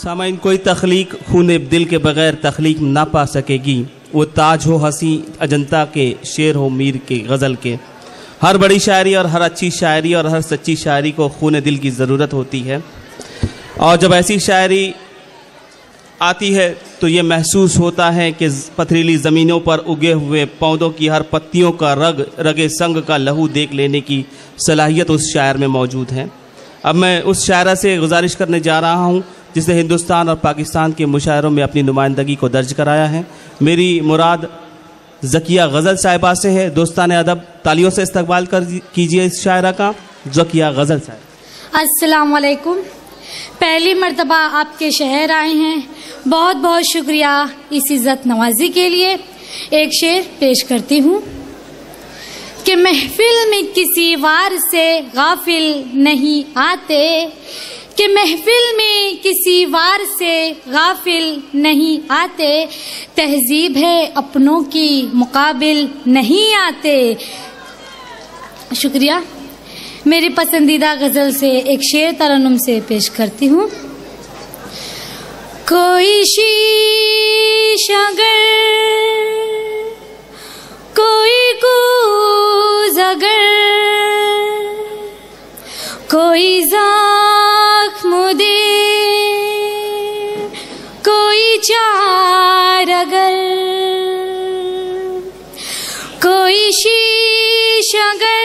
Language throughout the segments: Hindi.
सामाइन कोई तख्लीक खूने दिल के बग़ैर तख्लीक ना पा सकेगी। वो ताज हो हंसी अजंता के, शेर हो मीर के गज़ल के। हर बड़ी शायरी और हर अच्छी शायरी और हर सच्ची शायरी को खूने दिल की ज़रूरत होती है। और जब ऐसी शायरी आती है तो ये महसूस होता है कि पथरीली ज़मीनों पर उगे हुए पौधों की हर पत्तियों का रगे संग का लहू देख लेने की सलाहियत उस शायर में मौजूद है। अब मैं उस शायरा से गुजारिश करने जा रहा हूँ जिसने हिंदुस्तान और पाकिस्तान के मुशायरों में अपनी नुमाइंदगी को दर्ज कराया है। मेरी मुराद ज़किया गज़ल साहिबा से है। दोस्ताने अदब, तालियों से इस्तकबाल कीजिए इस शायरा का, ज़किया गज़ल साहिबा। अस्सलाम वालेकुम। पहली मर्तबा आपके शहर आए हैं, बहुत बहुत शुक्रिया इस इज़्ज़त नवाजी के लिए। एक शेर पेश करती हूँ कि महफिल में किसी वार से गाफिल नहीं आते, कि महफिल में किसी वार से गाफिल नहीं आते, तहजीब है अपनों की मुकाबिल नहीं आते। शुक्रिया। मेरी पसंदीदा गज़ल से एक शेर तरन्नुम से पेश करती हूँ। कोई शीश अगर, कोई गूज़ अगर, कोई ज़ख्म दे, कोई चार अगर, कोई शीश अगर,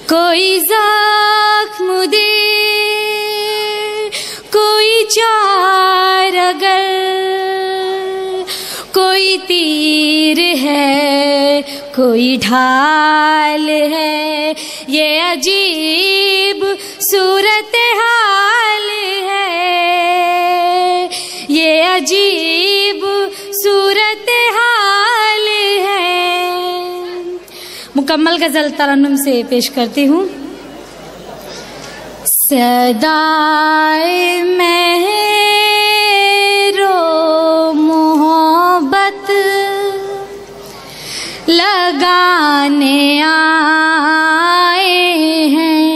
कोई ज़ख्म दे, कोई चार अगर, कोई तीर है, कोई ढाल है, ये अजीब सूरत हाल है, ये अजीब सूरत हाल है। मुकम्मल गज़ल तरन्नुम से पेश करती हूँ। सदाए मेहरो मोहब्बत लगाने आए हैं,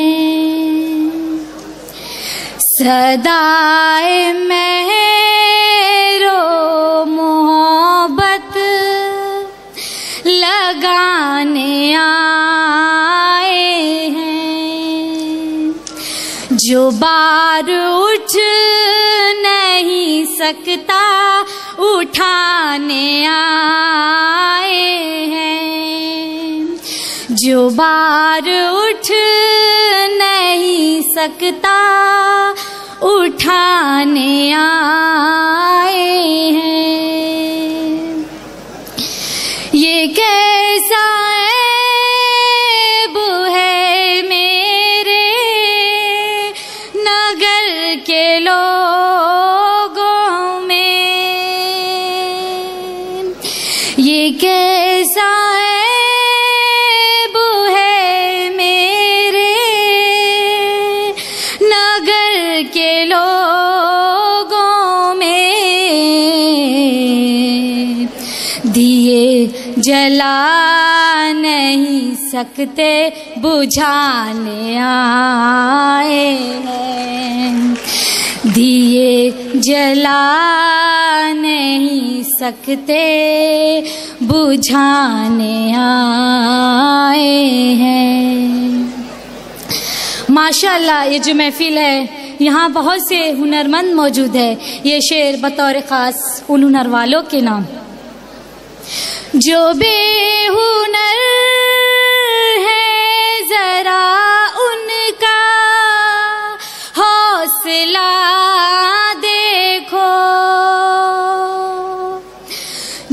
सदाए मेहरो मोहब्बत लगाने आए हैं, जो बार उठ नहीं सकता उठाने आए हैं, जो बार उठ नहीं सकता उठाने आए हैं। ये कैसा ऐब है मेरे नगर के लोगों में, ये कैसा ऐब है मेरे नगर के लोगों में, दिए जला नहीं सकते बुझाने आए हैं, दिए जला नहीं सकते बुझाने आए हैं। माशाअल्लाह, ये जो महफिल है यहाँ बहुत से हुनरमंद मौजूद है। ये शेर बतौर ख़ास उन हुनर वालों के नाम, जो बेहुनर है जरा उनका हौसला देखो,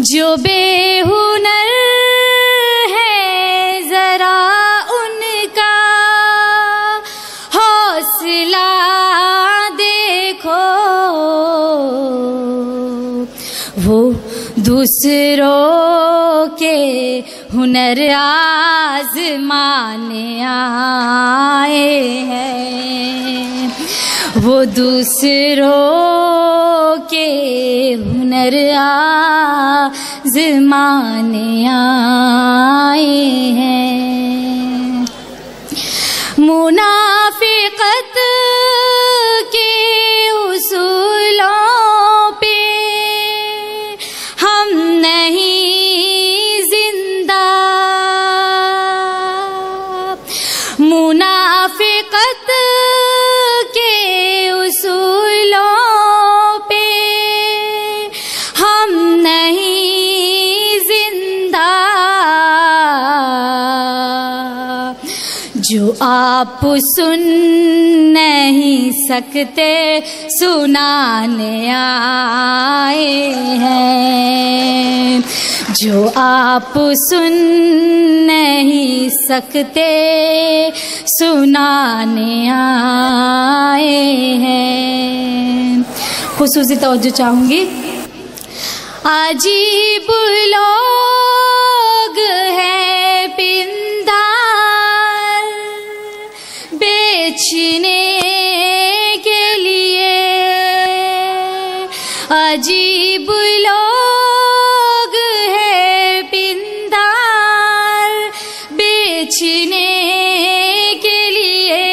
जो बेहुनर है जरा उनका हौसला देखो, वो दूसरों के हुनर आज़माने आए हैं, वो दूसरों के हुनर आज़माने आए हैं। मुनाफिकत के उसूलों पे हम नहीं जिंदा, मुनाफिकत के उसूलों पे हम नहीं जिंदा। जो आप सुन नहीं सकते सुनाने आए हैं, जो आप सुन नहीं सकते सुनाने आए हैं। खुसूसी तवज्जो चाहूंगी। अजीब लोग हैं पिंदार बेचने के लिए, अजीब लोग हैं पिंदार बेचने के लिए,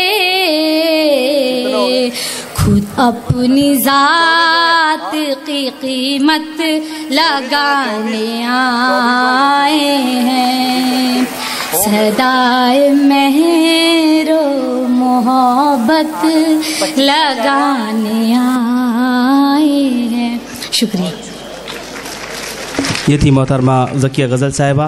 खुद अपनी जात की कीमत लगाने आए हैं, सदाए मेहरो मोहब्बत लगाने आए हैं। शुक्रिया। ये थी मोहतरमा ज़किया गज़ल साहिबा।